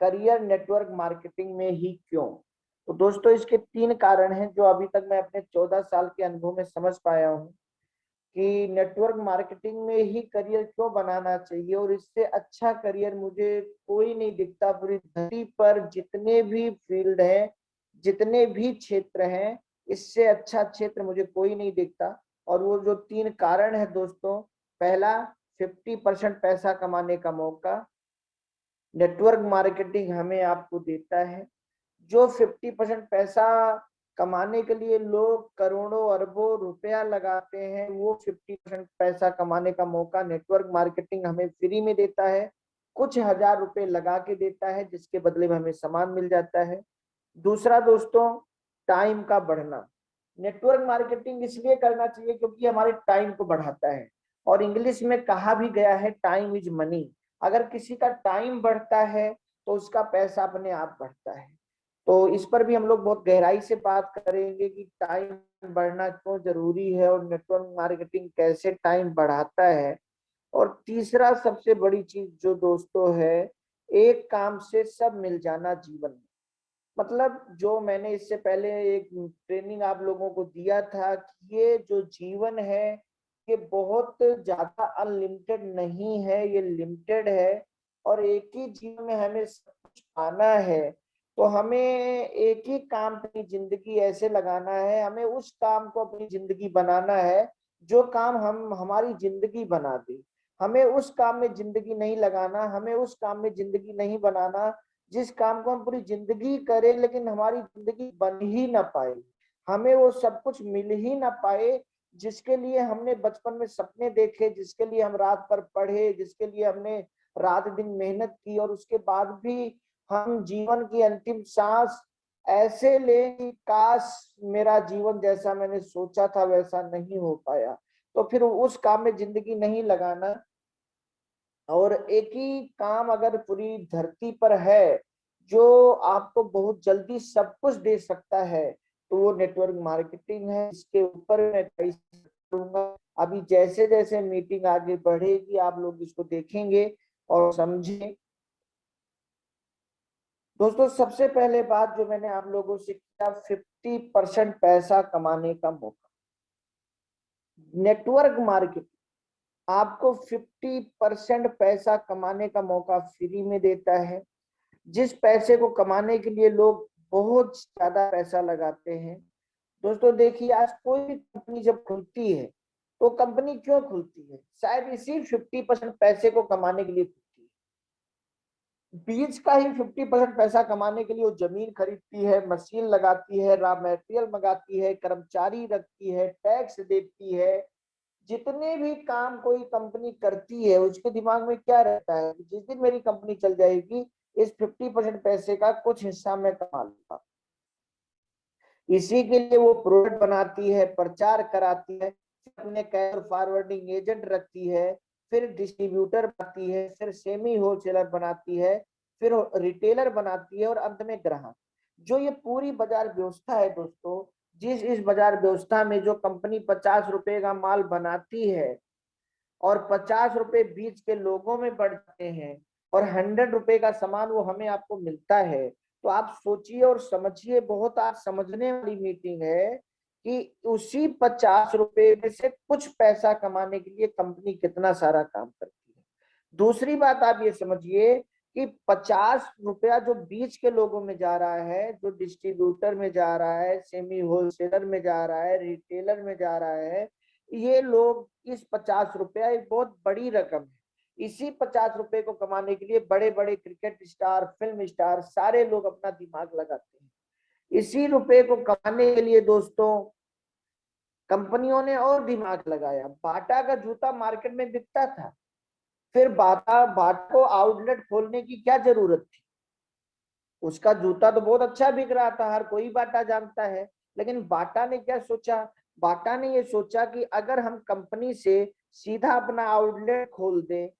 Career network marketing में ही क्यों? तो दोस्तों इसके 3 कारण हैं जो अभी तक मैं अपने 14 साल के अनुभव में समझ पाया हूँ कि नेटवर्क मार्केटिंग में ही करियर क्यों बनाना चाहिए, और इससे अच्छा करियर मुझे कोई नहीं दिखता। पूरी धरती पर जितने भी फील्ड हैं, जितने भी क्षेत्र हैं, इससे अच्छा क्षेत्र मुझे कोई नहीं दिखता। और वो जो 3 कारण है दोस्तों, पहला, 50% पैसा कमाने का मौका नेटवर्क मार्केटिंग हमें आपको देता है। जो 50% पैसा कमाने के लिए लोग करोड़ों अरबों रुपया लगाते हैं, वो 50% पैसा कमाने का मौका नेटवर्क मार्केटिंग हमें फ्री में देता है। कुछ हजार रुपए लगा के देता है, जिसके बदले में हमें सामान मिल जाता है। दूसरा दोस्तों, टाइम का बढ़ना। नेटवर्क मार्केटिंग इसलिए करना चाहिए क्योंकि हमारे टाइम को बढ़ाता है, और इंग्लिश में कहा भी गया है टाइम इज मनी। अगर किसी का टाइम बढ़ता है तो उसका पैसा अपने आप बढ़ता है। तो इस पर भी हम लोग बहुत गहराई से बात करेंगे कि टाइम बढ़ना क्यों जरूरी है और नेटवर्क मार्केटिंग कैसे टाइम बढ़ाता है। और तीसरा सबसे बड़ी चीज जो दोस्तों है, एक काम से सब मिल जाना जीवन में। मतलब जो मैंने इससे पहले एक ट्रेनिंग आप लोगों को दिया था कि ये जो जीवन है ये बहुत ज्यादा अनलिमिटेड नहीं है, ये लिमिटेड है। और एक ही जीवन में हमें सब कुछ पाना है, तो हमें एक ही काम अपनी जिंदगी ऐसे लगाना है, हमें उस काम को अपनी जिंदगी बनाना है जो काम हम हमारी जिंदगी बना दे। हमें उस काम में जिंदगी नहीं लगाना, हमें उस काम में जिंदगी नहीं बनाना जिस काम को हम पूरी जिंदगी करें लेकिन हमारी जिंदगी बन ही ना पाए, हमें वो सब कुछ मिल ही ना पाए जिसके लिए हमने बचपन में सपने देखे, जिसके लिए हम रात भर पढ़े, जिसके लिए हमने रात दिन मेहनत की, और उसके बाद भी हम जीवन की अंतिम सांस ऐसे ले कि काश मेरा जीवन जैसा मैंने सोचा था वैसा नहीं हो पाया। तो फिर उस काम में जिंदगी नहीं लगाना। और एक ही काम अगर पूरी धरती पर है जो आपको बहुत जल्दी सब कुछ दे सकता है, तो वो नेटवर्क मार्केटिंग है। इसके ऊपर मैं करूंगा। अभी जैसे जैसे मीटिंग आगे बढ़ेगी आप लोग इसको देखेंगे और समझें। दोस्तों सबसे पहले बात जो मैंने आप लोगों से किया, 50% पैसा कमाने का मौका। नेटवर्क मार्केटिंग आपको 50% पैसा कमाने का मौका फ्री में देता है। जिस पैसे को कमाने के लिए लोग बहुत ज्यादा पैसा लगाते हैं। दोस्तों देखिए, आज कोई भी कंपनी जब खुलती है तो कंपनी क्यों खुलती है? शायद इसी 50% पैसे को कमाने के लिए खुलती है। बीज का ही 50% पैसा कमाने के लिए वो जमीन खरीदती है, मशीन लगाती है, रॉ मटेरियल मंगाती है, कर्मचारी रखती है, टैक्स देती है। जितने भी काम कोई कंपनी करती है उसके दिमाग में क्या रहता है, जिस दिन मेरी कंपनी चल जाएगी इस 50% पैसे का कुछ हिस्सा मैं कमा लूंगा। इसी के लिए वो प्रोडक्ट बनाती है, प्रचार कराती है, अपने कैर फॉरवर्डिंग एजेंट रखती है, फिर डिस्ट्रीब्यूटर बनाती है, फिर सेमी होलसेलर बनाती है, फिर रिटेलर बनाती है, और अंत में ग्राहक। जो ये पूरी बाजार व्यवस्था है दोस्तों, जिस इस बाजार व्यवस्था में जो कंपनी 50 रुपए का माल बनाती है और 50 रुपए बीच के लोगों में बढ़ते हैं, और 100 रुपए का सामान वो हमें आपको मिलता है, तो आप सोचिए और समझिए। बहुत आज समझने वाली मीटिंग है कि उसी 50 रुपए में से कुछ पैसा कमाने के लिए कंपनी कितना सारा काम करती है। दूसरी बात आप ये समझिए कि 50 रुपया जो बीच के लोगों में जा रहा है, जो डिस्ट्रीब्यूटर में जा रहा है, सेमी होलसेलर में जा रहा है, रिटेलर में जा रहा है, ये लोग इस 50 रुपया एक बहुत बड़ी रकम है। इसी 50 रुपए को कमाने के लिए बड़े बड़े क्रिकेट स्टार, फिल्म स्टार सारे लोग अपना दिमाग लगाते हैं। इसी रुपए को कमाने के लिए दोस्तों कंपनियों ने और दिमाग लगाया। बाटा का जूता मार्केट में बिकता था, फिर बाटा बाटा को आउटलेट खोलने की क्या जरूरत थी? उसका जूता तो बहुत अच्छा बिक रहा था, हर कोई बाटा जानता है। लेकिन बाटा ने क्या सोचा? बाटा ने ये सोचा कि अगर हम कंपनी से सीधा अपना आउटलेट खोल दें,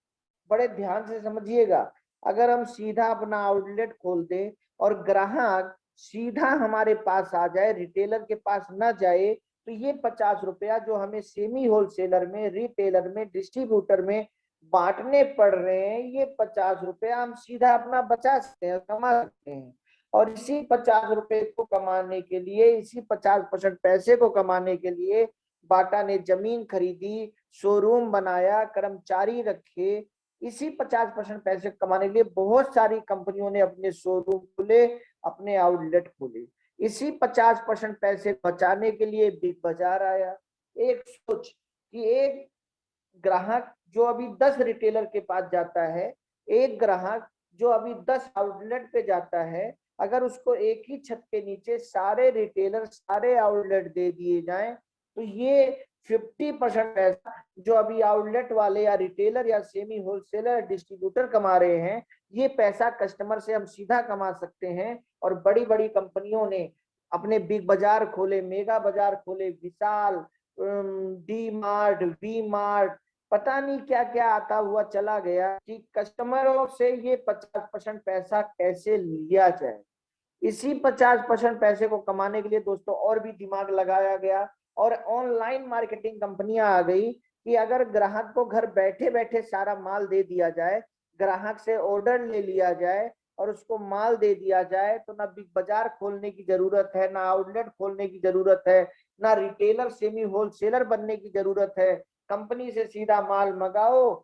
बड़े ध्यान से समझिएगा, अगर हम सीधा अपना आउटलेट खोल दें और ग्राहक सीधा हमारे पास आ जाए, रिटेलर के पास ना जाए, तो ये 50 रुपया जो हमें सेमी होलसेलर में, रिटेलर में, डिस्ट्रीब्यूटर में बांटने पड़ रहे हैं, ये 50 रुपए हम सीधा अपना बचा सकते हैं, कमा सकते हैं। और इसी 50 रुपए को कमाने के लिए, इसी 50% पैसे को कमाने के लिए बाटा ने जमीन खरीदी, शोरूम बनाया, कर्मचारी रखे। इसी 50% पैसे कमाने के लिए बहुत सारी कंपनियों ने अपने शोरूम खोले, अपने आउटलेट खोले। इसी 50% पैसे बचाने के लिए बिग बाजार आया। एक सोच कि एक ग्राहक जो अभी 10 रिटेलर के पास जाता है, एक ग्राहक जो अभी 10 आउटलेट पे जाता है, अगर उसको एक ही छत के नीचे सारे रिटेलर, सारे आउटलेट दे दिए जाएं, तो ये 50% पैसा जो अभी आउटलेट वाले या रिटेलर या सेमी होलसेलर डिस्ट्रीब्यूटर कमा रहे हैं, ये पैसा कस्टमर से हम सीधा कमा सकते हैं। और बड़ी बड़ी कंपनियों ने अपने बिग बाजार खोले, मेगा बाजार खोले, विशाल, डी मार्ट, वी मार्ट, पता नहीं क्या क्या आता हुआ चला गया कि कस्टमरों से ये 50% पैसा कैसे लिया जाए। इसी 50% पैसे को कमाने के लिए दोस्तों और भी दिमाग लगाया गया, और ऑनलाइन मार्केटिंग कंपनियां आ गई कि अगर ग्राहक को घर बैठे बैठे सारा माल दे दिया जाए, ग्राहक से ऑर्डर ले लिया जाए और उसको माल दे दिया जाए, तो ना बिग बाजार खोलने की जरूरत है, ना आउटलेट खोलने की जरूरत है, ना रिटेलर सेमी होलसेलर बनने की जरूरत है। कंपनी से सीधा माल मंगाओ,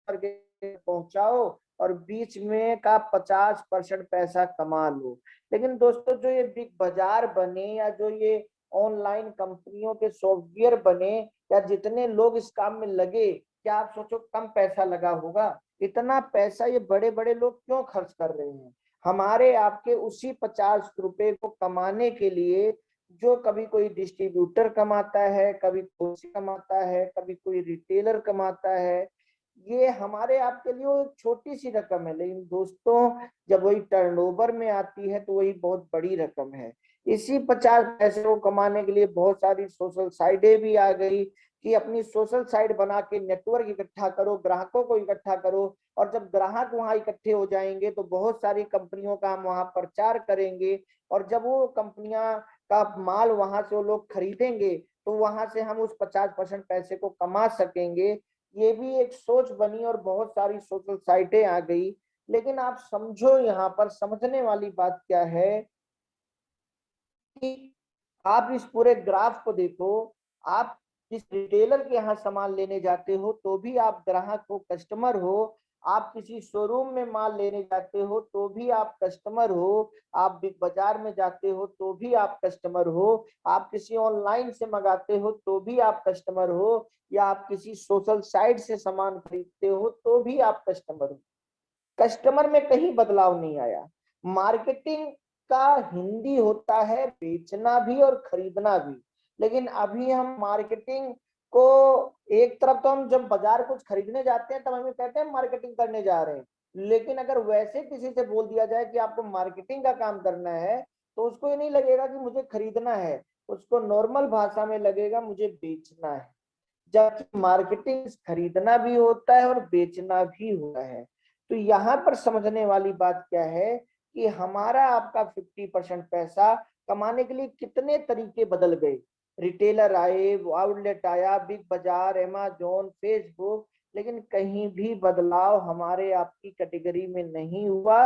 करके पहुंचाओ, और बीच में का 50% पैसा कमा लो। लेकिन दोस्तों जो ये बिग बाजार बने, या जो ये ऑनलाइन कंपनियों के सॉफ्टवेयर बने, या जितने लोग इस काम में लगे, क्या आप सोचो कम पैसा लगा होगा? इतना पैसा ये बड़े बड़े लोग क्यों खर्च कर रहे हैं? हमारे आपके उसी 50 रुपए को कमाने के लिए जो कभी कोई डिस्ट्रीब्यूटर कमाता है, कभी कोई कमाता है, कभी कोई रिटेलर कमाता है, ये हमारे आपके लिए वो एक छोटी सी रकम है। लेकिन दोस्तों जब वही टर्नओवर में आती है तो वही बहुत बड़ी रकम है। इसी 50 पैसे को कमाने के लिए बहुत सारी सोशल साइटें भी आ गई कि अपनी सोशल साइट बना के नेटवर्क इकट्ठा करो, ग्राहकों को इकट्ठा करो, और जब ग्राहक वहां इकट्ठे हो जाएंगे तो बहुत सारी कंपनियों का हम वहां प्रचार करेंगे, और जब वो कंपनियां का माल वहां से वो लोग खरीदेंगे तो वहां से हम उस 50% पैसे को कमा सकेंगे। ये भी एक सोच बनी और बहुत सारी सोशल साइटें आ गई। लेकिन आप समझो, यहाँ पर समझने वाली बात क्या है कि आप इस पूरे ग्राफ को देखो। आप किस रिटेलर के यहाँ सामान लेने जाते हो तो भी आप ग्राहक हो, कस्टमर हो। आप किसी शोरूम में माल लेने जाते हो तो भी आप कस्टमर हो। आप बिग बाजार में जाते हो तो भी आप कस्टमर हो। आप किसी ऑनलाइन से मंगाते हो तो भी आप कस्टमर हो, या आप किसी सोशल साइट से सामान खरीदते हो तो भी आप कस्टमर हो। कस्टमर में कहीं बदलाव नहीं आया। मार्केटिंग का हिंदी होता है बेचना भी और खरीदना भी। लेकिन अभी हम मार्केटिंग को, एक तरफ तो हम जब बाजार कुछ खरीदने जाते हैं तब हमें कहते हैं मार्केटिंग करने जा रहे हैं, लेकिन अगर वैसे किसी से बोल दिया जाए कि आपको मार्केटिंग का काम करना है, तो उसको ये नहीं लगेगा कि मुझे खरीदना है, उसको नॉर्मल भाषा में लगेगा मुझे बेचना है। जबकि मार्केटिंग खरीदना भी होता है और बेचना भी होता है। तो यहाँ पर समझने वाली बात क्या है कि हमारा आपका 50% पैसा कमाने के लिए कितने तरीके बदल गए। रिटेलर आए, आउटलेट आया, बिग बाजार, अमेज़न, फेसबुक, लेकिन कहीं भी बदलाव हमारे आपकी कैटेगरी में नहीं हुआ।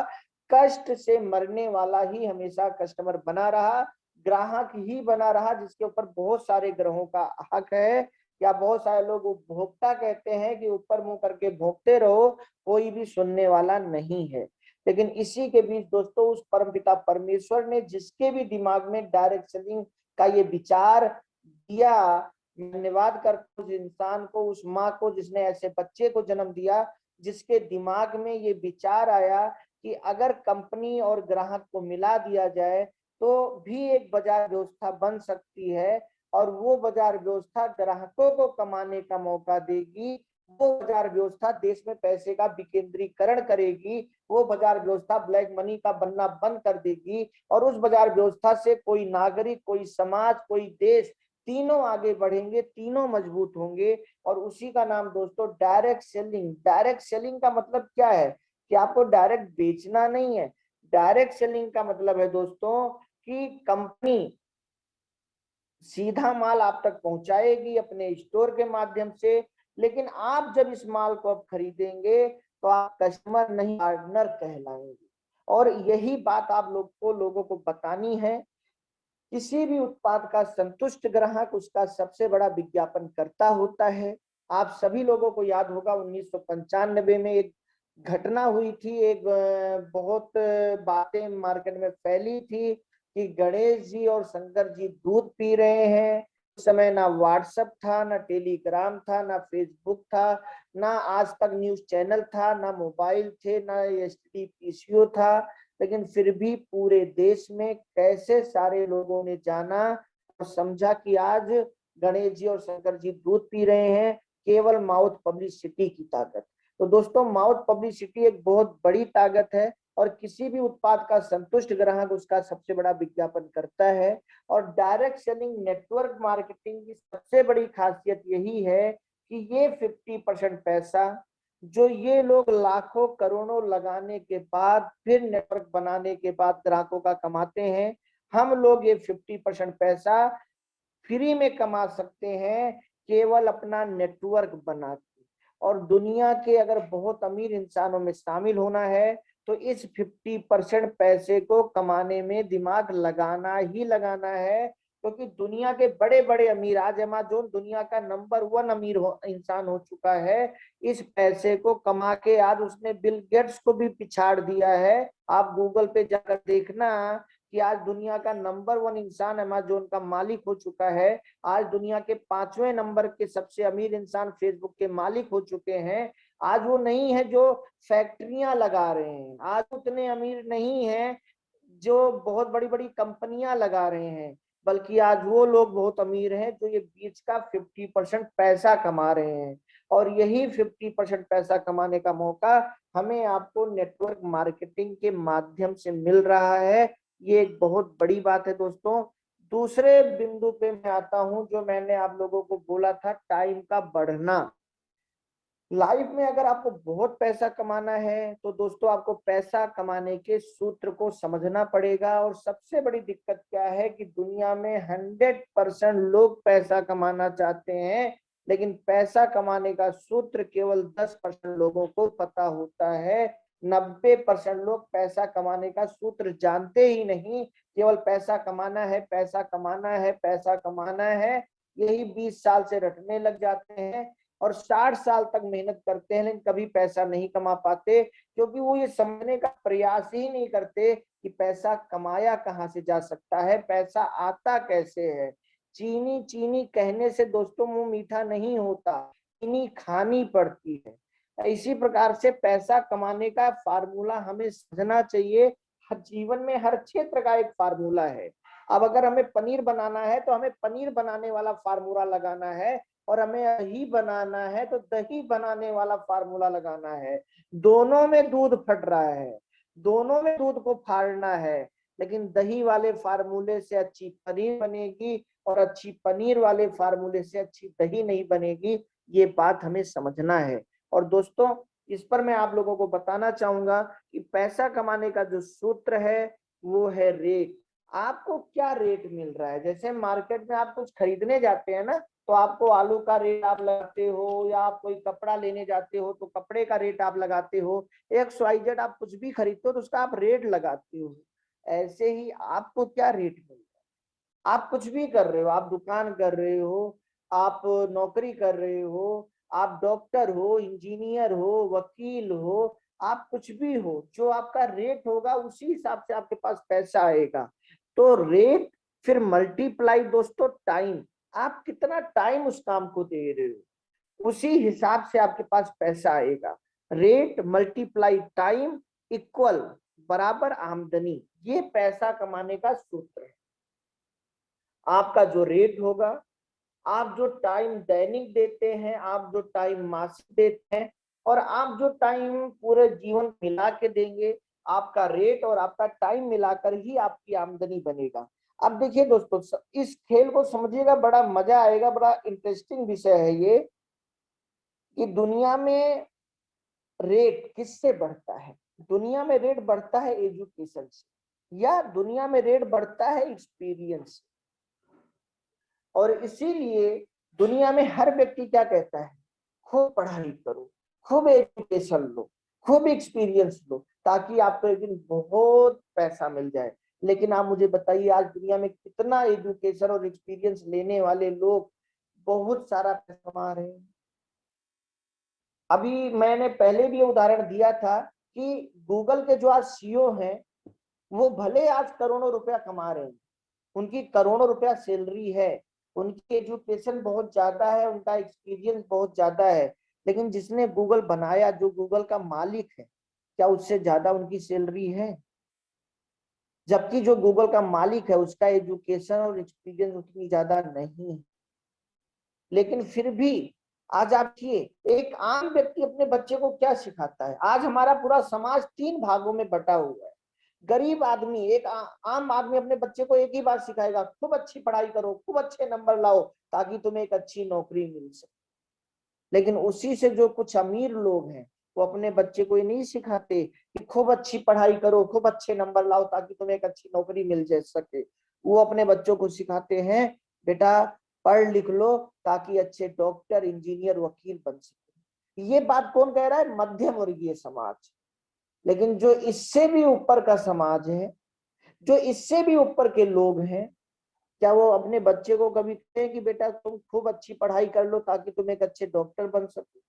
कष्ट से मरने वाला ही हमेशा कस्टमर बना रहा, ग्राहक ही बना रहा, जिसके ऊपर बहुत सारे ग्रहों का हक है। या बहुत सारे लोग उपभोक्ता कहते हैं कि ऊपर मुंह करके भोगते रहो, कोई भी सुनने वाला नहीं है। लेकिन इसी के बीच दोस्तों उस परमपिता परमेश्वर ने जिसके भी दिमाग में डायरेक्ट सेलिंग का ये विचार दिया, धन्यवाद करता उस इंसान को, उस माँ को जिसने ऐसे बच्चे को जन्म दिया, जिसके दिमाग में ये विचार आया कि अगर कंपनी और ग्राहक को मिला दिया जाए तो भी एक बाजार व्यवस्था बन सकती है, और वो बाजार व्यवस्था ग्राहकों को कमाने का मौका देगी। वो बाजार व्यवस्था देश में पैसे का विकेंद्रीकरण करेगी। वो बाजार व्यवस्था ब्लैक मनी का बनना बंद कर देगी, और उस बाजार व्यवस्था से कोई नागरिक, कोई समाज, कोई देश, तीनों आगे बढ़ेंगे, तीनों मजबूत होंगे। और उसी का नाम दोस्तों डायरेक्ट सेलिंग। डायरेक्ट सेलिंग का मतलब क्या है कि आपको डायरेक्ट बेचना नहीं है। डायरेक्ट सेलिंग का मतलब है दोस्तों कि कंपनी सीधा माल आप तक पहुंचाएगी अपने स्टोर के माध्यम से, लेकिन आप जब इस माल को अब खरीदेंगे तो आप कस्टमर नहीं पार्टनर कहलाएंगे। और यही बात आप लोगों को बतानी है। किसी भी उत्पाद का संतुष्ट ग्राहक उसका सबसे बड़ा विज्ञापन करता होता है। आप सभी लोगों को याद होगा 1995 में एक घटना हुई थी, एक बहुत बातें मार्केट में फैली थी कि गणेश जी और शंकर जी दूध पी रहे हैं। उस समय ना व्हाट्सएप था, ना टेलीग्राम था, ना फेसबुक था, ना आज तक न्यूज चैनल था, ना मोबाइल थे, ना एसटीडी पीसीओ था। लेकिन फिर भी पूरे देश में कैसे सारे लोगों ने जाना और समझा कि आज गणेश जी और शंकर जी दूध पी रहे हैं, केवल माउथ पब्लिसिटी की ताकत। तो दोस्तों, माउथ पब्लिसिटी एक बहुत बड़ी ताकत है और किसी भी उत्पाद का संतुष्ट ग्राहक उसका सबसे बड़ा विज्ञापन करता है। और डायरेक्ट सेलिंग नेटवर्क मार्केटिंग की सबसे बड़ी खासियत यही है कि ये 50% पैसा जो ये लोग लाखों करोड़ों लगाने के बाद फिर नेटवर्क बनाने के बाद ग्राहकों का कमाते हैं, हम लोग ये 50% पैसा फ्री में कमा सकते हैं केवल अपना नेटवर्क बना के। और दुनिया के अगर बहुत अमीर इंसानों में शामिल होना है तो इस 50% पैसे को कमाने में दिमाग लगाना ही लगाना है। क्योंकि दुनिया के बड़े बड़े अमीर, आज अमेज़न दुनिया का नंबर 1 इंसान हो चुका है। इस पैसे को कमा के आज उसने बिल गेट्स को भी पिछाड़ दिया है। आप गूगल पे जाकर देखना कि आज दुनिया का नंबर 1 इंसान अमेज़न का मालिक हो चुका है। आज दुनिया के 5वें नंबर के सबसे अमीर इंसान फेसबुक के मालिक हो चुके हैं। आज वो नहीं है जो फैक्ट्रियां लगा रहे हैं, आज उतने अमीर नहीं है जो बहुत बड़ी बड़ी कंपनियां लगा रहे हैं, बल्कि आज वो लोग बहुत अमीर हैं जो ये बीच का 50% पैसा कमा रहे हैं। और यही 50% पैसा कमाने का मौका हमें आपको नेटवर्क मार्केटिंग के माध्यम से मिल रहा है। ये एक बहुत बड़ी बात है दोस्तों। दूसरे बिंदु पे मैं आता हूं, जो मैंने आप लोगों को बोला था, टाइम का बढ़ना। लाइफ में अगर आपको बहुत पैसा कमाना है तो दोस्तों आपको पैसा कमाने के सूत्र को समझना पड़ेगा। और सबसे बड़ी दिक्कत क्या है कि दुनिया में 100% लोग पैसा कमाना चाहते हैं, लेकिन पैसा कमाने का सूत्र केवल 10% लोगों को पता होता है। 90% लोग पैसा कमाने का सूत्र जानते ही नहीं। केवल पैसा कमाना है, पैसा कमाना है, पैसा कमाना है, यही 20 साल से रटने लग जाते हैं और 60 साल तक मेहनत करते हैं, लेकिन कभी पैसा नहीं कमा पाते, क्योंकि वो ये समझने का प्रयास ही नहीं करते कि पैसा कमाया कहाँ से जा सकता है, पैसा आता कैसे है। चीनी चीनी कहने से दोस्तों मुंह मीठा नहीं होता, चीनी खानी पड़ती है। इसी प्रकार से पैसा कमाने का फार्मूला हमें समझना चाहिए। हर जीवन में हर क्षेत्र का एक फार्मूला है। अब अगर हमें पनीर बनाना है तो हमें पनीर बनाने वाला फार्मूला लगाना है, और हमें दही बनाना है तो दही बनाने वाला फार्मूला लगाना है। दोनों में दूध फट रहा है, दोनों में दूध को फाड़ना है, लेकिन दही वाले फार्मूले से अच्छी पनीर बनेगी और अच्छी पनीर वाले फार्मूले से अच्छी दही नहीं बनेगी। ये बात हमें समझना है। और दोस्तों, इस पर मैं आप लोगों को बताना चाहूंगा कि पैसा कमाने का जो सूत्र है वो है रेट। आपको क्या रेट मिल रहा है। जैसे मार्केट में आप कुछ खरीदने जाते हैं ना, तो आपको आलू का रेट आप लगाते हो, या आप कोई कपड़ा लेने जाते हो तो कपड़े का रेट आप लगाते हो। XYZ आप कुछ भी खरीदते हो तो उसका आप रेट लगाते हो। ऐसे ही आपको क्या रेट मिल रहा है। आप कुछ भी कर रहे हो, आप दुकान कर रहे हो, आप नौकरी कर रहे हो, आप डॉक्टर हो, इंजीनियर हो, वकील हो, आप कुछ भी हो, जो आपका रेट होगा उसी हिसाब से आपके पास पैसा आएगा। तो रेट फिर मल्टीप्लाई दोस्तों टाइम, आप कितना टाइम उस काम को दे रहे हो, उसी हिसाब से आपके पास पैसा आएगा। रेट मल्टीप्लाई टाइम इक्वल बराबर आमदनी, ये पैसा कमाने का सूत्र है। आपका जो रेट होगा, आप जो टाइम दैनिक देते हैं, आप जो टाइम मासिक देते हैं, और आप जो टाइम पूरे जीवन मिला के देंगे, आपका रेट और आपका टाइम मिलाकर ही आपकी आमदनी बनेगा। अब देखिए दोस्तों, इस खेल को समझिएगा, बड़ा मजा आएगा, बड़ा इंटरेस्टिंग विषय है ये कि दुनिया में रेट किससे बढ़ता है। दुनिया में रेट बढ़ता है एजुकेशन से, या दुनिया में रेट बढ़ता है एक्सपीरियंस से। और इसीलिए दुनिया में हर व्यक्ति क्या कहता है, खूब पढ़ाई करो, खूब एजुकेशन लो, खूब एक्सपीरियंस लो, ताकि आपको एक दिन बहुत पैसा मिल जाए। लेकिन आप मुझे बताइए, आज दुनिया में कितना एजुकेशन और एक्सपीरियंस लेने वाले लोग बहुत सारा पैसा कमा रहे हैं। अभी मैंने पहले भी उदाहरण दिया था कि गूगल के जो आज सीईओ हैं, वो भले आज करोड़ों रुपया कमा रहे हैं, उनकी करोड़ों रुपया सैलरी है, उनकी एजुकेशन बहुत ज्यादा है, उनका एक्सपीरियंस बहुत ज्यादा है, लेकिन जिसने गूगल बनाया, जो गूगल का मालिक है, क्या उससे ज्यादा उनकी सैलरी है? जबकि जो गूगल का मालिक है उसका एजुकेशन और एक्सपीरियंस उतनी ज्यादा नहीं है। लेकिन फिर भी आज आप देखिए, एक आम व्यक्ति अपने बच्चे को क्या सिखाता है? आज हमारा पूरा समाज 3 भागों में बटा हुआ है। गरीब आदमी, एक आम आदमी अपने बच्चे को एक ही बात सिखाएगा, खूब अच्छी पढ़ाई करो, खूब अच्छे नंबर लाओ, ताकि तुम्हें एक अच्छी नौकरी मिल सके। लेकिन उसी से जो कुछ अमीर लोग हैं, वो अपने बच्चे को ये नहीं सिखाते कि खूब अच्छी पढ़ाई करो, खूब अच्छे नंबर लाओ, ताकि तुम्हें एक अच्छी नौकरी मिल जा सके। वो अपने बच्चों को सिखाते हैं, बेटा पढ़ लिख लो, ताकि अच्छे डॉक्टर, इंजीनियर, वकील बन सके। ये बात कौन कह रहा है? मध्यम वर्गीय समाज। लेकिन जो इससे भी ऊपर का समाज है, जो इससे भी ऊपर के लोग हैं, क्या वो अपने बच्चे को कभी कहते हैं कि बेटा तुम खूब अच्छी पढ़ाई कर लो ताकि तुम एक अच्छे डॉक्टर बन सको?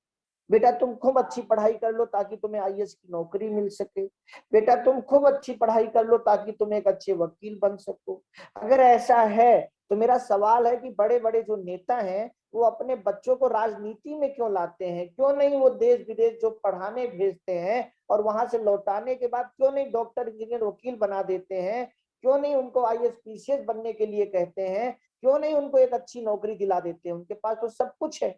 बेटा तुम खूब अच्छी पढ़ाई कर लो ताकि तुम्हें आईएएस की नौकरी मिल सके? बेटा तुम खूब अच्छी पढ़ाई कर लो ताकि तुम एक अच्छे वकील बन सको? अगर ऐसा है तो मेरा सवाल है कि बड़े बड़े जो नेता हैं, वो अपने बच्चों को राजनीति में क्यों लाते हैं? क्यों नहीं वो देश विदेश जो पढ़ाने भेजते हैं और वहां से लौटाने के बाद क्यों नहीं डॉक्टर, इंजीनियर, वकील बना देते हैं? क्यों नहीं उनको आईएएस, पीसीएस बनने के लिए कहते हैं? क्यों नहीं उनको एक अच्छी नौकरी दिला देते हैं? उनके पास तो सब कुछ है।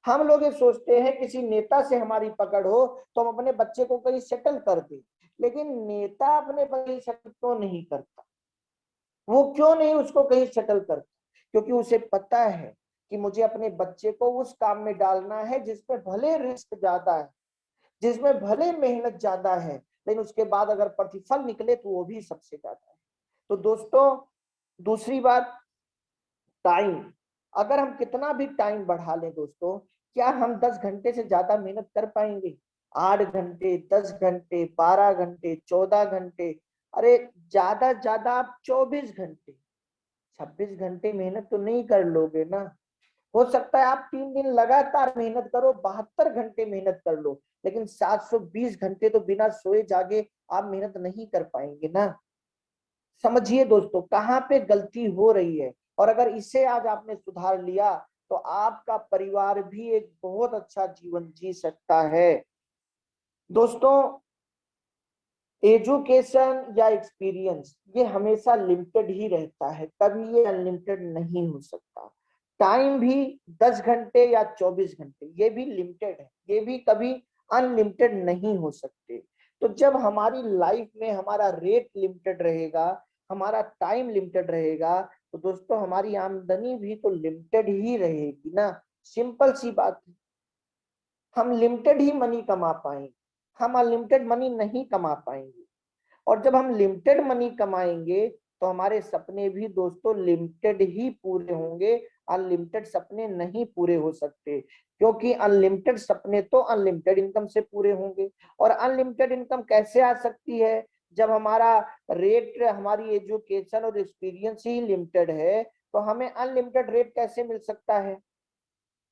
हम लोग ये सोचते हैं किसी नेता से हमारी पकड़ हो तो हम अपने बच्चे को कहीं सेटल कर दें, लेकिन नेता अपने बच्चे सेटल क्यों नहीं करता? वो क्यों नहीं उसको कहीं सेटल करता? क्योंकि उसे पता है कि मुझे अपने बच्चे को उस काम में डालना है जिसमें भले रिस्क ज्यादा है, जिसमें भले मेहनत ज्यादा है, लेकिन उसके बाद अगर प्रतिफल निकले तो वो भी सबसे ज्यादा है। तो दोस्तों, दूसरी बात, टाइम। अगर हम कितना भी टाइम बढ़ा लें दोस्तों, क्या हम 10 घंटे से ज्यादा मेहनत कर पाएंगे? 8 घंटे, 10 घंटे, 12 घंटे, 14 घंटे, अरे ज्यादा आप 24 घंटे, 26 घंटे मेहनत तो नहीं कर लोगे ना। हो सकता है आप 3 दिन लगातार मेहनत करो, 72 घंटे मेहनत कर लो, लेकिन 720 घंटे तो बिना सोए जागे आप मेहनत नहीं कर पाएंगे ना। समझिए दोस्तों, कहाँ पे गलती हो रही है। और अगर इसे आज आपने सुधार लिया तो आपका परिवार भी एक बहुत अच्छा जीवन जी सकता है। दोस्तों, एजुकेशन या एक्सपीरियंस ये हमेशा लिमिटेड ही रहता है, कभी ये अनलिमिटेड नहीं हो सकता। टाइम भी 10 घंटे या 24 घंटे ये भी लिमिटेड है, ये भी कभी अनलिमिटेड नहीं हो सकते। तो जब हमारी लाइफ में हमारा रेट लिमिटेड रहेगा, हमारा टाइम लिमिटेड रहेगा, तो दोस्तों हमारी आमदनी भी तो लिमिटेड ही रहेगी ना। सिंपल सी बात है, हम लिमिटेड ही मनी कमा पाएंगे, हम अनलिमिटेड मनी नहीं कमा पाएंगे। और जब हम लिमिटेड मनी कमाएंगे तो हमारे सपने भी दोस्तों लिमिटेड ही पूरे होंगे। अनलिमिटेड सपने नहीं पूरे हो सकते, क्योंकि अनलिमिटेड सपने तो अनलिमिटेड इनकम से पूरे होंगे। और अनलिमिटेड इनकम कैसे आ सकती है? जब हमारा रेट, हमारी एजुकेशन और एक्सपीरियंस ही लिमिटेड है, तो हमें अनलिमिटेड रेट कैसे मिल सकता है?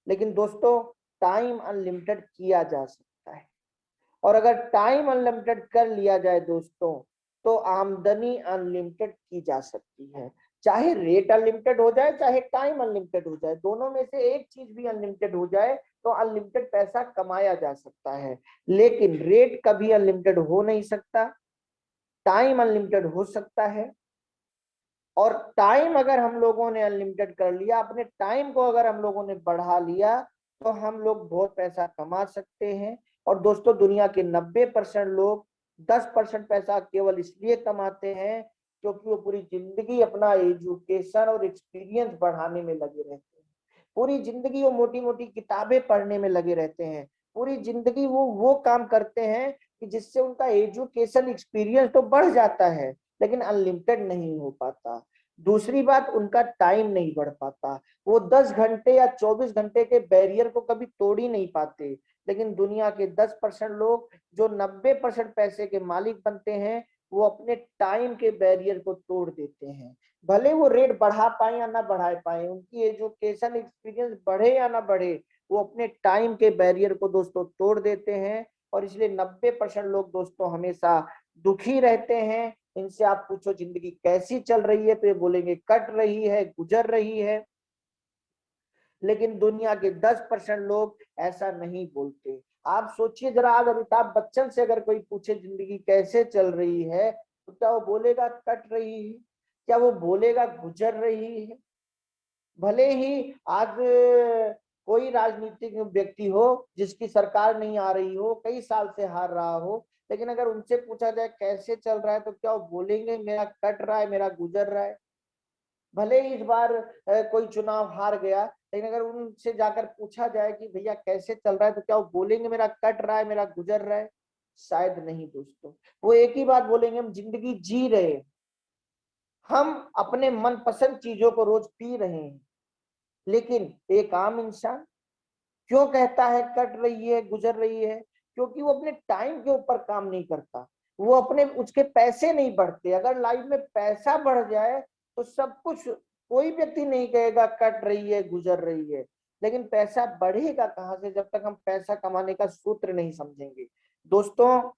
लेकिन दोस्तों, टाइम अनलिमिटेड किया जा सकता है। और अगर टाइम अनलिमिटेड कर लिया जाए दोस्तों, तो आमदनी अनलिमिटेड की जा सकती है। चाहे रेट अनलिमिटेड हो जाए, चाहे टाइम अनलिमिटेड हो जाए, दोनों में से एक चीज भी अनलिमिटेड हो जाए तो अनलिमिटेड पैसा कमाया जा सकता है। लेकिन रेट कभी अनलिमिटेड हो नहीं सकता, टाइम अनलिमिटेड हो सकता है। और टाइम अगर हम लोगों ने अनलिमिटेड कर लिया, अपने टाइम को अगर हम लोगों ने बढ़ा लिया, तो हम लोग बहुत पैसा कमा सकते हैं। और दोस्तों, दुनिया के 90% लोग 10% पैसा केवल इसलिए कमाते हैं क्योंकि वो पूरी जिंदगी अपना एजुकेशन और एक्सपीरियंस बढ़ाने में लगे रहते हैं। पूरी जिंदगी वो मोटी मोटी किताबें पढ़ने में लगे रहते हैं। पूरी जिंदगी वो काम करते हैं कि जिससे उनका एजुकेशन एक्सपीरियंस तो बढ़ जाता है, लेकिन अनलिमिटेड नहीं हो पाता। दूसरी बात, उनका टाइम नहीं बढ़ पाता। वो 10 घंटे या 24 घंटे के बैरियर को कभी तोड़ ही नहीं पाते। लेकिन दुनिया के 10% लोग जो 90% पैसे के मालिक बनते हैं, वो अपने टाइम के बैरियर को तोड़ देते हैं। भले वो रेट बढ़ा पाए या ना बढ़ा पाए, उनकी एजुकेशन एक्सपीरियंस बढ़े या ना बढ़े, वो अपने टाइम के बैरियर को दोस्तों तोड़ देते हैं। और इसलिए 90% लोग दोस्तों हमेशा दुखी रहते हैं। इनसे आप पूछो जिंदगी कैसी चल रही है, तो ये बोलेंगे कट रही है, गुजर रही है। लेकिन दुनिया के 10% लोग ऐसा नहीं बोलते। आप सोचिए जरा, आज अमिताभ बच्चन से अगर कोई पूछे जिंदगी कैसे चल रही है, तो क्या वो बोलेगा कट रही है? क्या वो बोलेगा गुजर रही है? भले ही आज कोई राजनीतिक व्यक्ति हो जिसकी सरकार नहीं आ रही हो, कई साल से हार रहा हो, लेकिन अगर उनसे पूछा जाए कैसे चल रहा है, तो क्या वो बोलेंगे मेरा कट रहा है, मेरा गुजर रहा है? भले ही इस बार कोई चुनाव हार गया, लेकिन अगर उनसे जाकर पूछा जाए कि भैया कैसे चल रहा है, तो क्या वो बोलेंगे मेरा कट रहा है, मेरा गुजर रहा है? शायद नहीं दोस्तों। वो एक ही बात बोलेंगे, हम जिंदगी जी रहे हैं, हम अपने मनपसंद चीजों को रोज पी रहे हैं। लेकिन एक आम इंसान क्यों कहता है कट रही है, गुजर रही है? क्योंकि वो अपने टाइम के ऊपर काम नहीं करता। वो अपने, उसके पैसे नहीं बढ़ते। अगर लाइफ में पैसा बढ़ जाए तो सब कुछ, कोई व्यक्ति नहीं कहेगा कट रही है, गुजर रही है। लेकिन पैसा बढ़ेगा कहां से, जब तक हम पैसा कमाने का सूत्र नहीं समझेंगे। दोस्तों,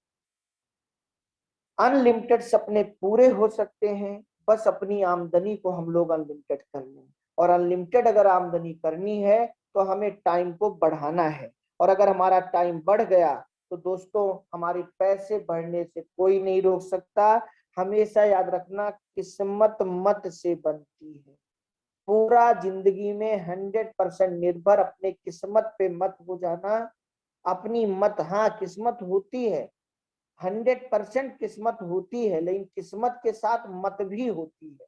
अनलिमिटेड सपने पूरे हो सकते हैं, बस अपनी आमदनी को हम लोग अनलिमिटेड कर लें। और अनलिमिटेड अगर आमदनी करनी है, तो हमें टाइम को बढ़ाना है। और अगर हमारा टाइम बढ़ गया, तो दोस्तों हमारे पैसे बढ़ने से कोई नहीं रोक सकता। हमेशा याद रखना, किस्मत मत से बनती है। पूरा जिंदगी में 100% निर्भर अपने किस्मत पे मत हो जाना। अपनी मत, हाँ किस्मत होती है, 100% किस्मत होती है, लेकिन किस्मत के साथ मत भी होती है।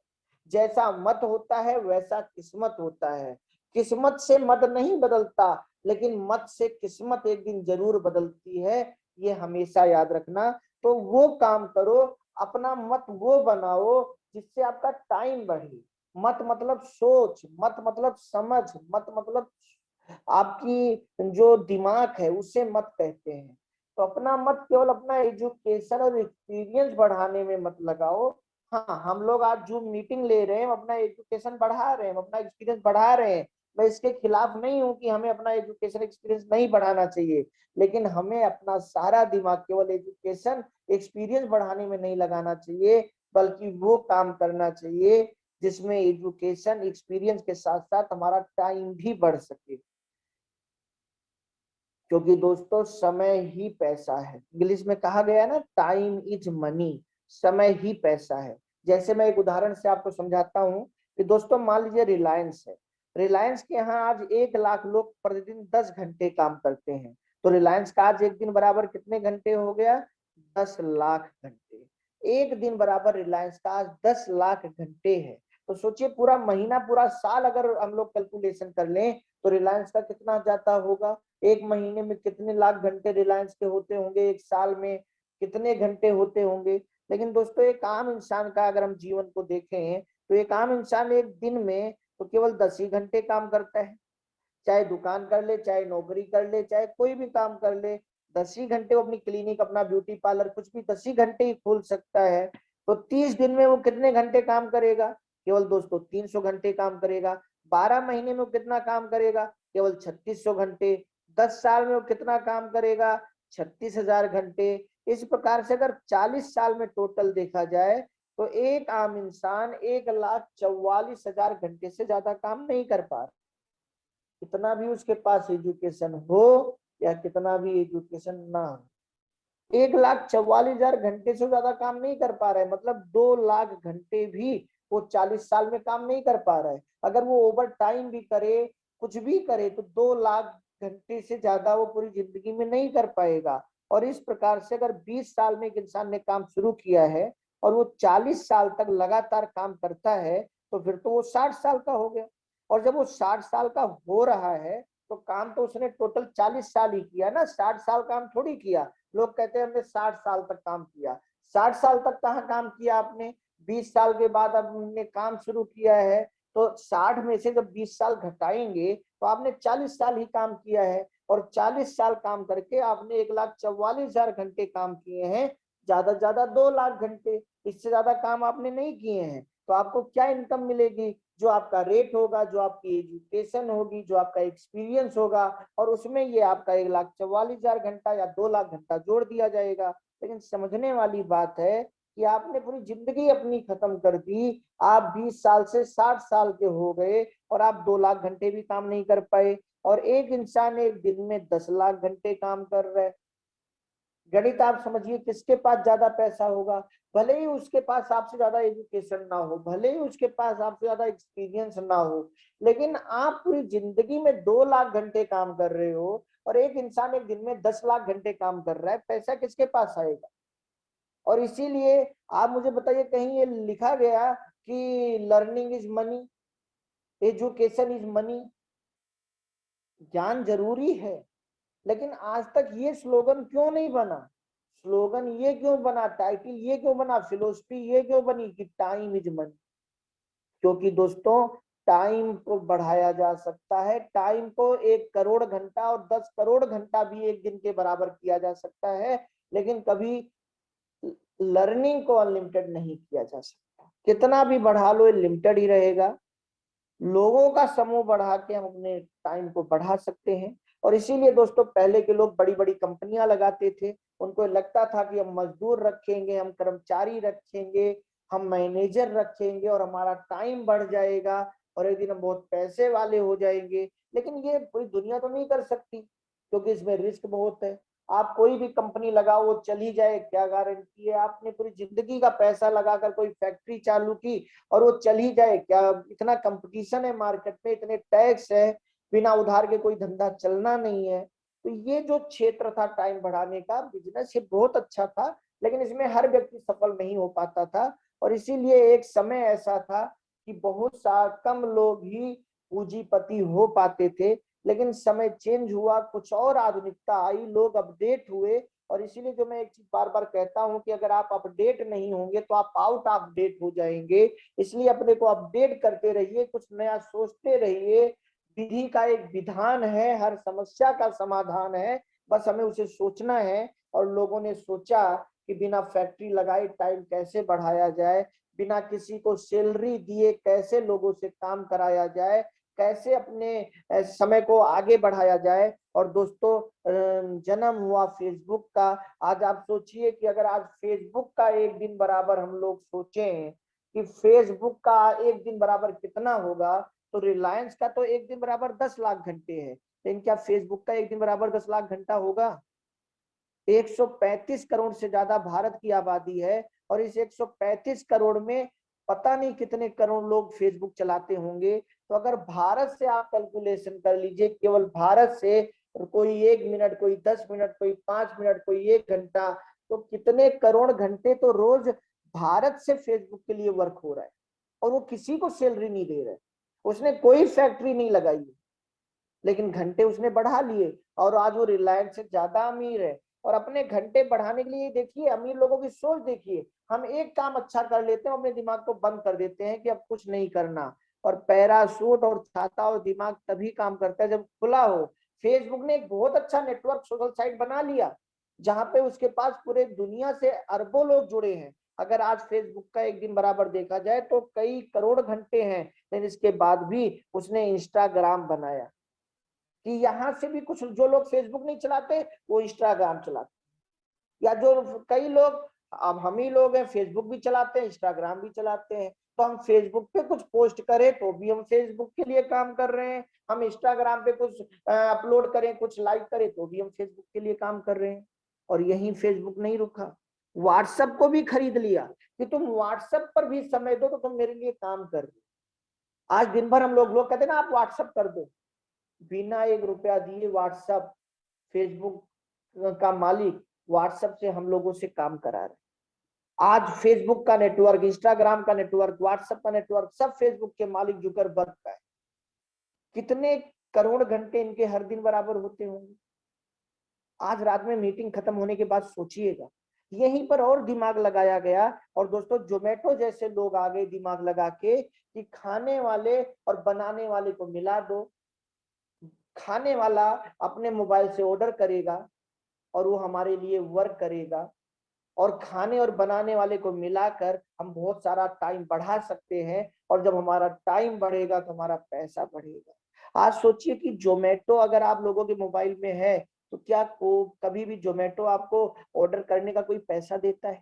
जैसा मत होता है वैसा किस्मत होता है। किस्मत से मत नहीं बदलता, लेकिन मत से किस्मत एक दिन जरूर बदलती है। ये हमेशा याद रखना। तो वो काम करो, अपना मत वो बनाओ जिससे आपका टाइम बढ़े। मत मतलब सोच, मत मतलब समझ, मत मतलब आपकी जो दिमाग है, उसे मत कहते हैं। तो अपना मत केवल अपना एजुकेशन और एक्सपीरियंस बढ़ाने में मत लगाओ। हाँ, हम लोग आज जो मीटिंग ले रहे हैं, हम अपना एजुकेशन बढ़ा रहे हैं, हम अपना एक्सपीरियंस बढ़ा रहे हैं। मैं इसके खिलाफ नहीं हूं कि हमें अपना एजुकेशन एक्सपीरियंस नहीं बढ़ाना चाहिए, लेकिन हमें अपना सारा दिमाग केवल एजुकेशन एक्सपीरियंस बढ़ाने में नहीं लगाना चाहिए, बल्कि वो काम करना चाहिए जिसमें एजुकेशन एक्सपीरियंस के साथ साथ हमारा टाइम भी बढ़ सके। क्योंकि दोस्तों समय ही पैसा है। इंग्लिश में कहा गया है ना, टाइम इज मनी। समय ही पैसा है। जैसे मैं एक उदाहरण से आपको समझाता हूँ कि दोस्तों मान लीजिए रिलायंस है। रिलायंस के यहाँ आज 1 लाख लोग प्रतिदिन 10 घंटे काम करते हैं। तो रिलायंस का आज एक दिन बराबर कितने घंटे हो गया? 10 लाख घंटे। एक दिन बराबर रिलायंस का आज 10 लाख घंटे है। तो सोचिए, पूरा महीना, पूरा साल अगर हम लोग कैलकुलेशन कर लें, तो रिलायंस का कितना जाता होगा? एक महीने में कितने लाख घंटे रिलायंस के होते होंगे? एक साल में कितने घंटे होते होंगे? लेकिन दोस्तों, एक आम इंसान का अगर हम जीवन को देखें, तो एक आम इंसान एक दिन में तो केवल 10 ही घंटे काम करता है। चाहे दुकान कर ले, चाहे नौकरी कर ले, चाहे कोई भी काम कर ले, 10 ही घंटे वो अपनी क्लिनिक, अपना ब्यूटी पार्लर, कुछ भी 10 ही घंटे ही खोल सकता है। तो 30 दिन में वो कितने घंटे काम करेगा? केवल दोस्तों 300 घंटे काम करेगा। 12 महीने में वो कितना काम करेगा? केवल 3600 घंटे। 10 साल में वो कितना काम करेगा? 36,000 घंटे। इस प्रकार से अगर 40 साल में टोटल देखा जाए, तो एक आम इंसान 1,44,000 घंटे से ज्यादा काम नहीं कर पा रहा। कितना भी उसके पास एजुकेशन हो या कितना भी एजुकेशन ना हो, 1,44,000 घंटे से ज्यादा काम नहीं कर पा रहा है। मतलब 2 लाख घंटे भी वो 40 साल में काम नहीं कर पा रहा है। अगर वो ओवर टाइम भी करे, कुछ भी करे, तो 2 लाख घंटे से ज्यादा वो पूरी जिंदगी में नहीं कर पाएगा। और इस प्रकार से अगर 20 साल में एक इंसान ने काम शुरू किया है और वो 40 साल तक लगातार काम करता है, तो फिर तो वो 60 साल का हो गया। और जब वो 60 साल का हो रहा है, तो काम तो उसने टोटल 40 साल ही किया ना, 60 साल काम थोड़ी किया। लोग कहते हैं हमने 60 साल तक काम किया। 60 साल तक कहाँ काम किया आपने? 20 साल के बाद अब हमने काम शुरू किया है, तो 60 में से जब 20 साल घटाएंगे तो आपने 40 साल ही काम किया है, और 40 साल काम करके आपने 1,44,000 घंटे काम किए हैं, ज्यादा से ज्यादा 2 लाख घंटे, इससे ज्यादा काम आपने नहीं किए हैं। तो आपको क्या इनकम मिलेगी? जो आपका रेट होगा, जो आपकी एजुकेशन होगी, जो आपका एक्सपीरियंस होगा, और उसमें ये आपका 1,44,000 घंटा या 2 लाख घंटा जोड़ दिया जाएगा। लेकिन समझने वाली बात है कि आपने पूरी जिंदगी अपनी खत्म कर दी, आप 20 साल से 60 साल के हो गए और आप 2 लाख घंटे भी काम नहीं कर पाए, और एक इंसान एक दिन में 10 लाख घंटे काम कर रहा है। गणित आप समझिए, किसके पास ज्यादा पैसा होगा? भले ही उसके पास आपसे ज्यादा एजुकेशन ना हो, भले ही उसके पास आपसे ज्यादा एक्सपीरियंस ना हो, लेकिन आप पूरी जिंदगी में 2 लाख घंटे काम कर रहे हो और एक इंसान एक दिन में 10 लाख घंटे काम कर रहा है, पैसा किसके पास आएगा? और इसीलिए आप मुझे बताइए, कहीं ये लिखा गया कि learning is money, education is money? ज्ञान जरूरी है, लेकिन आज तक ये स्लोगन क्यों नहीं बना? स्लोगन ये क्यों बना, टाइटल ये क्यों बना, फिलोसफी ये क्यों बनी कि टाइम इज मनी? क्योंकि दोस्तों, टाइम को बढ़ाया जा सकता है, टाइम को 1 करोड़ घंटा और 10 करोड़ घंटा भी एक दिन के बराबर किया जा सकता है, लेकिन कभी लर्निंग को अनलिमिटेड नहीं किया जा सकता। कितना भी बढ़ा लो, ये लिमिटेड ही रहेगा। लोगों का समूह बढ़ा के हम अपने टाइम को बढ़ा सकते हैं। और इसीलिए दोस्तों, पहले के लोग बड़ी बड़ी कंपनियां लगाते थे, उनको लगता था कि हम मजदूर रखेंगे, हम कर्मचारी रखेंगे, हम मैनेजर रखेंगे और हमारा टाइम बढ़ जाएगा और एक दिन हम बहुत पैसे वाले हो जाएंगे। लेकिन ये पूरी दुनिया तो नहीं कर सकती, क्योंकि इसमें रिस्क बहुत है। आप कोई भी कंपनी लगाओ, वो चली जाए, क्या गारंटी है? आपने पूरी जिंदगी का पैसा लगाकर कोई फैक्ट्री चालू की और वो चली जाए, क्या? इतना कंपटीशन है मार्केट में, इतने टैक्स है, बिना उधार के कोई धंधा चलना नहीं है। तो ये जो क्षेत्र था टाइम बढ़ाने का बिजनेस, ये बहुत अच्छा था, लेकिन इसमें हर व्यक्ति सफल नहीं हो पाता था। और इसीलिए एक समय ऐसा था कि बहुत सा कम लोग ही पूंजीपति हो पाते थे। लेकिन समय चेंज हुआ, कुछ और आधुनिकता आई, लोग अपडेट हुए। और इसीलिए जो मैं एक चीज बार बार कहता हूं कि अगर आप अपडेट नहीं होंगे तो आप आउट ऑफ डेट हो जाएंगे। इसलिए अपने को अपडेट करते रहिए, कुछ नया सोचते रहिए। विधि का एक विधान है, हर समस्या का समाधान है, बस हमें उसे सोचना है। और लोगों ने सोचा कि बिना फैक्ट्री लगाए टाइम कैसे बढ़ाया जाए, बिना किसी को सैलरी दिए कैसे लोगों से काम कराया जाए, कैसे अपने समय को आगे बढ़ाया जाए। और दोस्तों, जन्म हुआ फेसबुक का। आज आप सोचिए कि अगर आज फेसबुक का एक दिन बराबर हम लोग सोचें कि फेसबुक का एक दिन बराबर कितना होगा, तो रिलायंस का तो एक दिन बराबर 10 लाख घंटे है, लेकिन क्या फेसबुक का एक दिन बराबर 10 लाख घंटा होगा? 135 करोड़ से ज्यादा भारत की आबादी है, और इस 135 करोड़ में पता नहीं कितने करोड़ लोग फेसबुक चलाते होंगे। तो अगर भारत से आप कैलकुलेशन कर लीजिए, केवल भारत से, कोई 1 मिनट, कोई 10 मिनट, कोई 5 मिनट, कोई 1 घंटा, तो कितने करोड़ घंटे तो रोज भारत से फेसबुक के लिए वर्क हो रहा है। और वो किसी को सैलरी नहीं दे रहा है, उसने कोई फैक्ट्री नहीं लगाई, लेकिन घंटे उसने बढ़ा लिए, और आज वो रिलायंस से ज्यादा अमीर है। और अपने घंटे बढ़ाने के लिए देखिए, अमीर लोगों की सोच देखिए, हम एक काम अच्छा कर लेते हैं, अपने दिमाग को बंद कर देते हैं कि अब कुछ नहीं करना। और पैरासूट और छाता और दिमाग तभी काम करता है जब खुला हो। फेसबुक ने एक बहुत अच्छा नेटवर्क सोशल साइट बना लिया, जहां पे उसके पास पूरे दुनिया से अरबों लोग जुड़े हैं। अगर आज फेसबुक का एक दिन बराबर देखा जाए तो कई करोड़ घंटे हैं, लेकिन इसके बाद भी उसने इंस्टाग्राम बनाया कि यहाँ से भी कुछ जो लोग फेसबुक नहीं चलाते वो इंस्टाग्राम चलाते, या जो कई लोग, अब हम ही लोग हैं, फेसबुक भी चलाते हैं, इंस्टाग्राम भी चलाते हैं। तो हम फेसबुक पे कुछ पोस्ट करें तो भी हम फेसबुक के लिए काम कर रहे हैं, हम इंस्टाग्राम पे कुछ अपलोड करें, कुछ लाइक करें तो भी हम फेसबुक के लिए काम कर रहे हैं। और यही फेसबुक नहीं रुका, व्हाट्सएप को भी खरीद लिया कि तुम व्हाट्सएप पर भी समय दो तो तुम मेरे लिए काम कर रहे हो। आज दिन भर हम लोग कहते हैं ना, आप व्हाट्सएप कर दो, बिना 1 रुपया दिए व्हाट्सएप, फेसबुक का मालिक व्हाट्सएप से हम लोगों से काम करा रहे हैं। आज फेसबुक का नेटवर्क, इंस्टाग्राम का नेटवर्क, व्हाट्सएप का नेटवर्क, सब फेसबुक के मालिक जुकरबर्ग का है। कितने करोड़ घंटे इनके हर दिन बराबर होते होंगे? आज रात में मीटिंग खत्म होने के बाद सोचिएगा, यहीं पर और दिमाग लगाया गया और दोस्तों जोमेटो जैसे लोग आ गए दिमाग लगा के कि खाने वाले और बनाने वाले को मिला दो। खाने वाला अपने मोबाइल से ऑर्डर करेगा और वो हमारे लिए वर्क करेगा, और खाने और बनाने वाले को मिलाकर हम बहुत सारा टाइम बढ़ा सकते हैं, और जब हमारा टाइम बढ़ेगा तो हमारा पैसा बढ़ेगा। आज सोचिए कि जोमेटो अगर आप लोगों के मोबाइल में है तो क्या को कभी भी जोमेटो आपको ऑर्डर करने का कोई पैसा देता है?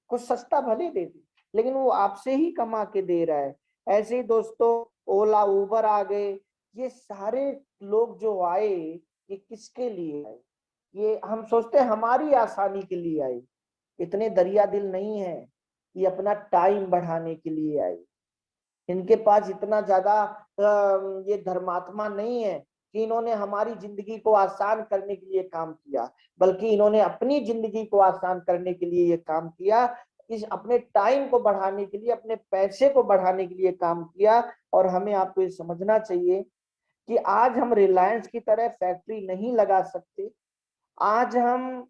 कुछ सस्ता भले दे दे, लेकिन वो आपसे ही कमा के दे रहा है। ऐसे ही दोस्तों ओला उबर आ गए, ये सारे लोग जो आए ये किसके लिए आए? ये हम सोचते हैं हमारी आसानी के लिए आए, इतने दरिया दिल नहीं है। ये अपना टाइम बढ़ाने के लिए आए। इनके पास इतना ज्यादा ये धर्मात्मा नहीं है कि इन्होंने हमारी जिंदगी को आसान करने के लिए काम किया, बल्कि इन्होंने अपनी जिंदगी को आसान करने के लिए ये काम किया। इस अपने टाइम को बढ़ाने के लिए, अपने पैसे को बढ़ाने के लिए काम किया। और हमें आपको ये समझना चाहिए कि आज हम रिलायंस की तरह फैक्ट्री नहीं लगा सकते, आज हम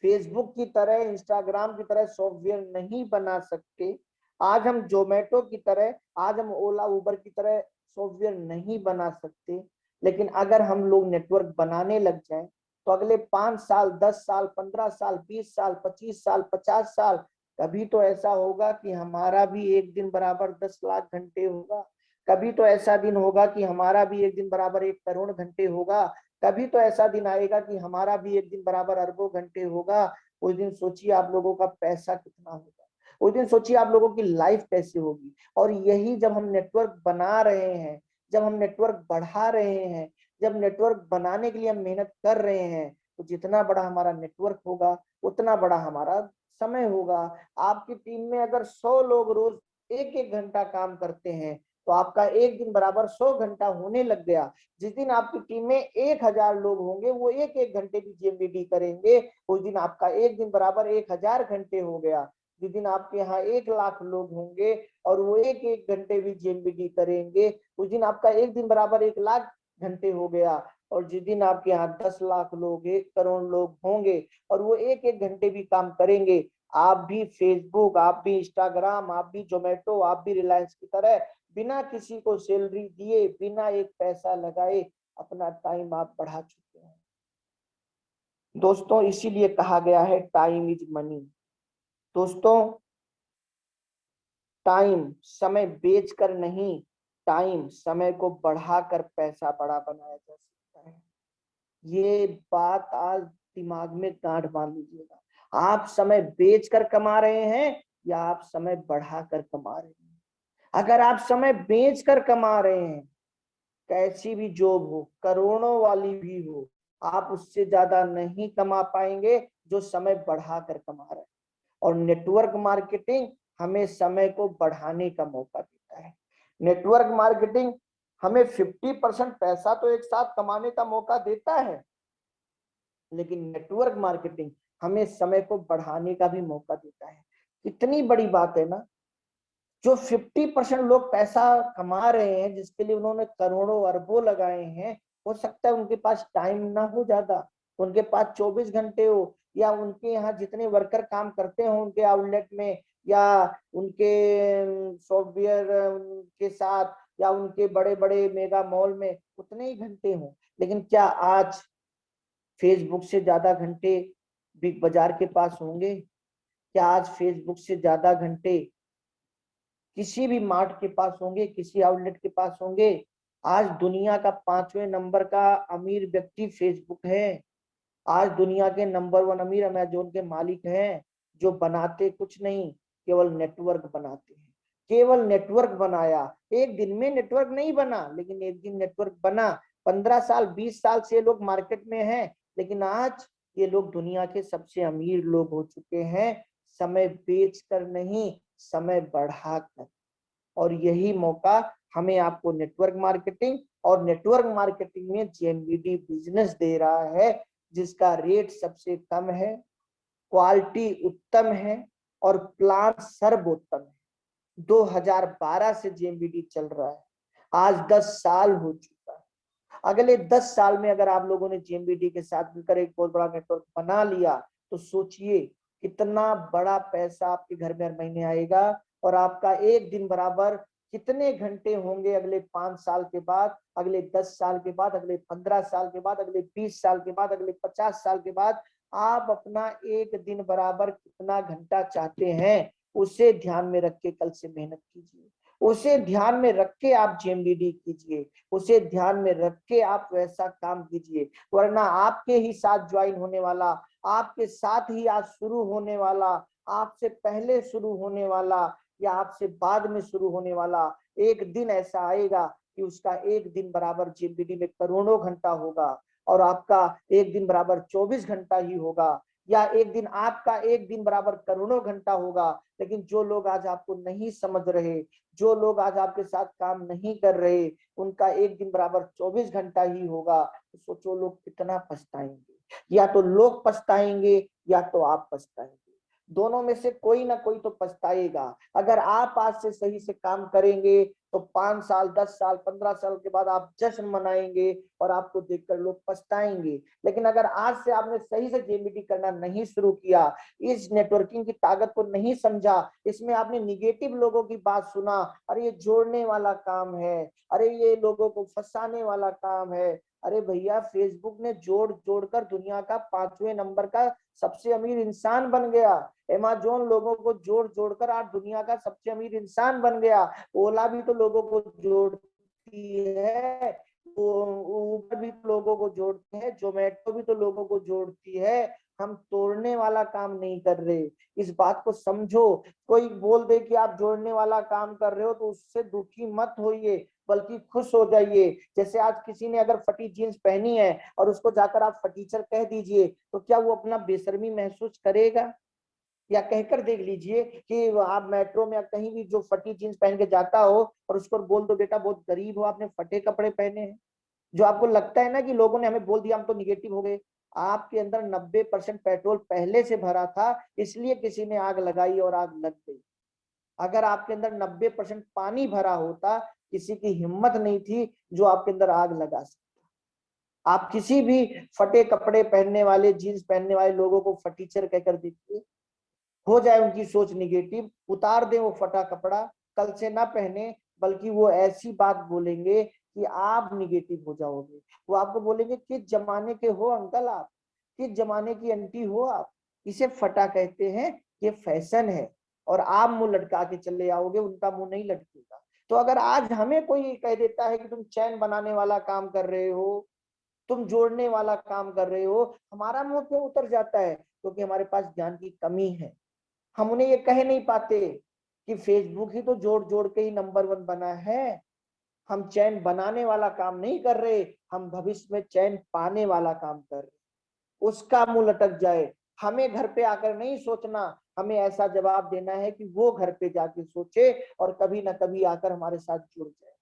फेसबुक की तरह, इंस्टाग्राम की तरह सॉफ्टवेयर नहीं बना सकते, आज हम जोमेटो की तरह, आज हम ओला उबर की तरह सॉफ्टवेयर नहीं बना सकते। लेकिन अगर हम लोग नेटवर्क बनाने लग जाएं तो अगले 5 साल, 10 साल, 15 साल, 20 साल, 25 साल, 50 साल, कभी तो ऐसा होगा कि हमारा भी एक दिन बराबर 10 लाख घंटे होगा। कभी तो ऐसा दिन होगा कि हमारा भी एक दिन बराबर 1 करोड़ घंटे होगा। कभी तो ऐसा दिन आएगा कि हमारा भी एक दिन बराबर अरबों घंटे होगा। उस दिन सोचिए आप लोगों का पैसा कितना होगा, उस दिन सोचिए आप लोगों की लाइफ कैसे होगी। और यही जब हम नेटवर्क बना रहे हैं, जब हम नेटवर्क बढ़ा रहे हैं, जब नेटवर्क बनाने के लिए हम मेहनत कर रहे हैं, तो जितना बड़ा हमारा नेटवर्क होगा उतना बड़ा हमारा समय होगा। आपकी टीम में अगर 100 लोग रोज एक एक घंटा काम करते हैं तो आपका एक दिन बराबर 100 घंटा होने लग गया। जिस दिन आपकी टीम में 1000 लोग होंगे, वो एक एक घंटे भी जीएमबीडी करेंगे, उस दिन आपका एक दिन बराबर 1000 घंटे हो गया। जिस दिन आपके यहाँ 1 लाख लोग होंगे और वो एक एक घंटे भी जीएमबीडी करेंगे, उस दिन आपका एक दिन बराबर 1 लाख घंटे हो गया। और जिस दिन आपके यहाँ 10 लाख लोग, 1 करोड़ लोग होंगे और वो एक एक घंटे भी काम करेंगे, आप भी फेसबुक, आप भी इंस्टाग्राम, आप भी जोमेटो, आप भी रिलायंस की तरह बिना किसी को सैलरी दिए, बिना एक पैसा लगाए अपना टाइम आप बढ़ा चुके हैं। दोस्तों इसीलिए कहा गया है टाइम इज मनी। दोस्तों टाइम समय बेचकर नहीं, टाइम समय को बढ़ाकर पैसा बड़ा बनाया जा सकता है। ये बात आज दिमाग में गांठ बांध लीजिएगा। आप समय बेचकर कमा रहे हैं या आप समय बढ़ाकर कमा रहे हैं? अगर आप समय बेचकर कमा रहे हैं, कैसी भी जॉब हो, करोड़ों वाली भी हो, आप उससे ज्यादा नहीं कमा पाएंगे जो समय बढ़ाकर कमा रहे हैं। और नेटवर्क मार्केटिंग हमें समय को बढ़ाने का मौका देता है। नेटवर्क मार्केटिंग हमें 50% पैसा तो एक साथ कमाने का मौका देता है, लेकिन नेटवर्क मार्केटिंग हमें समय को बढ़ाने का भी मौका देता है। इतनी बड़ी बात है ना। जो 50% लोग पैसा कमा रहे हैं, जिसके लिए उन्होंने करोड़ों अरबों लगाए हैं, हो सकता है उनके पास टाइम ना हो ज्यादा, उनके पास 24 घंटे हो, या उनके यहाँ जितने वर्कर काम करते हो उनके आउटलेट में, या उनके सॉफ्टवेयर के साथ, या उनके बड़े बड़े मेगा मॉल में उतने ही घंटे हों। लेकिन क्या आज फेसबुक से ज्यादा घंटे बिग बाजार के पास होंगे? क्या आज फेसबुक से ज्यादा घंटे किसी भी मार्ट के पास होंगे, किसी आउटलेट के पास होंगे? आज दुनिया का 5वें नंबर का अमीर व्यक्ति फेसबुक है। आज दुनिया के नंबर 1 अमीर अमेजोन के मालिक हैं, जो बनाते कुछ नहीं, केवल नेटवर्क बनाते हैं। केवल नेटवर्क बनाया, एक दिन में नेटवर्क नहीं बना, लेकिन एक दिन नेटवर्क बना। 15 साल, 20 साल से ये लोग मार्केट में हैं, लेकिन आज ये लोग दुनिया के सबसे अमीर लोग हो चुके हैं, समय बेचकर नहीं, समय बढ़ाकर। और यही मौका हमें आपको नेटवर्क मार्केटिंग और नेटवर्क मार्केटिंग में जेएमबीडी बिजनेस दे रहा है, जिसका रेट सबसे कम है, क्वालिटी उत्तम है और प्लान सर्वोत्तम है। 2012 से जेएमबीडी चल रहा है, आज 10 साल हो चुका है। अगले 10 साल में अगर आप लोगों ने जेएमबीडी के साथ मिलकर एक बहुत बड़ा नेटवर्क बना लिया तो सोचिए कितना बड़ा पैसा आपके घर में हर महीने आएगा, और आपका एक दिन बराबर कितने घंटे होंगे अगले 5 साल के बाद, अगले 10 साल के बाद, अगले 15 साल के बाद, अगले 20 साल के बाद, अगले 50 साल के बाद। आप अपना एक दिन बराबर कितना घंटा चाहते हैं, उसे ध्यान में रख के कल से मेहनत कीजिए, उसे ध्यान में रख के आप जेएमडीडी कीजिए, उसे ध्यान में रख के आप वैसा काम कीजिए। वरना आपके ही साथ ज्वाइन होने वाला, आपके साथ ही आज शुरू होने वाला, आपसे पहले शुरू होने वाला या आपसे बाद में शुरू होने वाला एक दिन ऐसा आएगा कि उसका एक दिन बराबर जेएमडीडी में करोड़ों घंटा होगा, और आपका एक दिन बराबर 24 घंटा ही होगा, या एक दिन आपका एक दिन बराबर करोड़ों घंटा होगा। लेकिन जो लोग आज आपको नहीं समझ रहे, जो लोग आज आपके साथ काम नहीं कर रहे, उनका एक दिन बराबर 24 घंटा ही होगा। तो सोचो लोग कितना पछताएंगे, या तो लोग पछताएंगे या तो आप पछताएंगे, दोनों में से कोई ना कोई तो पछताएगा। अगर आप आज से सही से काम करेंगे तो 5 साल, 10 साल, 15 साल के बाद आप जश्न मनाएंगे और आपको देखकर लोग पछताएंगे। लेकिन अगर आज से आपने सही से जेएमडीडी करना नहीं शुरू किया, इस नेटवर्किंग की ताकत को नहीं समझा, इसमें आपने निगेटिव लोगों की बात सुना, अरे ये जोड़ने वाला काम है, अरे ये लोगों को फंसाने वाला काम है। अरे भैया, फेसबुक ने जोड़ जोड़कर दुनिया का 5वें नंबर का सबसे अमीर इंसान बन गया। अमेज़न लोगों को जोड़ जोड़कर आज दुनिया का सबसे अमीर इंसान बन गया। ओला भी तो लोगों को जोड़ती है, उबर भी लोगों को जोड़ते हैं, जोमेटो भी तो लोगों को जोड़ती है। हम तोड़ने वाला काम नहीं कर रहे, इस बात को समझो। कोई बोल दे कि आप जोड़ने वाला काम कर रहे हो तो उससे दुखी मत होइए, बल्कि खुश हो जाइए। जैसे आज किसी ने अगर फटी जीन्स पहनी है और उसको जाकर आप फटीचर कह दीजिए, तो क्या वो अपना बेशर्मी महसूस करेगा? या कहकर देख लीजिए कि आप मेट्रो में या कहीं भी जो फटी जीन्स पहन के जाता हो और उसको बोल दो बेटा बहुत गरीब हो, आपने फटे कपड़े पहने हैं, जो आपको लगता है ना कि लोगों ने हमें बोल दिया हम तो निगेटिव हो गए। आपके अंदर 90% पेट्रोल पहले से भरा था, इसलिए किसी ने आग लगाई और आग लग गई। अगर आपके अंदर 90% पानी भरा होता, किसी की हिम्मत नहीं थी जो आपके अंदर आग लगा सकता। आप किसी भी फटे कपड़े पहनने वाले, जीन्स पहनने वाले लोगों को फटीचर कहकर देखिए, हो जाए उनकी सोच निगेटिव, उतार दे वो फटा कपड़ा, कल से ना पहने, बल्कि वो ऐसी बात बोलेंगे कि आप निगेटिव हो जाओगे। वो आपको बोलेंगे किस जमाने के हो अंकल आप, किस जमाने की आंटी हो आप, इसे फटा कहते हैं, ये फैशन है, और आप मुंह लटका के चले आओगे, उनका मुंह नहीं लटकेगा। तो अगर आज हमें कोई कह देता है कि तुम चैन बनाने वाला काम कर रहे हो, तुम जोड़ने वाला काम कर रहे हो, हमारा मुंह क्यों उतर जाता है? क्योंकि हमारे पास ज्ञान की कमी है। हम उन्हें ये कह नहीं पाते कि फेसबुक ही तो जोड़ जोड़ के ही नंबर 1 बना है। हम चैन बनाने वाला काम नहीं कर रहे, हम भविष्य में चैन पाने वाला काम कर रहे। उसका मुंह लटक जाए, हमें घर पे आकर नहीं सोचना, हमें ऐसा जवाब देना है कि वो घर पे जाके सोचे और कभी ना कभी आकर हमारे साथ जुड़ जाए।